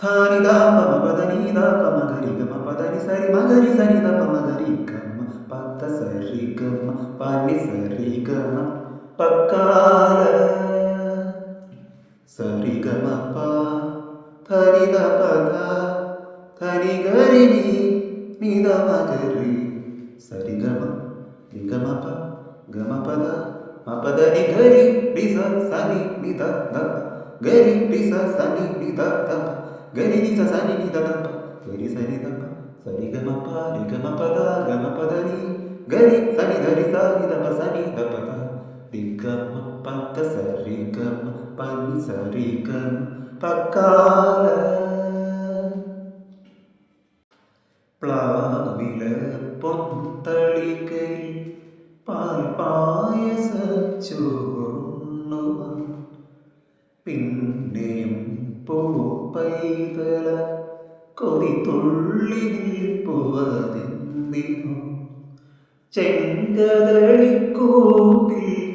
ധാനിതാ പമ പദനീതാ പമ ഗരി ഗമ പദനി സരി മഗരി സരിത പമ ഗരി ഗമ പദ സരി ഗമ പനി സരി ഗമ പക്കാല സരി ഗമ പ ധനിത പദ ധനി ഗരി നിത മഗരി സരി ഗമ ഗമ പ ഗമ പദ മപദനി ഗരി രിസ സനി നിത ദപ ഗരി രിസ സനി നിത ദപ ഗരി രിസ സനി നിത ദപ ഗരി സനി ദപ സരി ഗമ പ രി ഗമ പദ ഗമ പദനി ഗരി സനി ധരി സ നി ദപ സനി ദപ ദ രി ഗമ പദ സരി ഗമ പനി സരി ഗമ പക്കാല പ്ലാവില പൊന്തളികയിൽ പാൽ പായസ ചോറുണ്ണുവാൻ പിന്നെയും പൂപ്പൈതല കൊതി തുള്ളി നിൽപ്പുവതെന്തിനോ ചെങ്കതളിക്കൂട്ടിൽ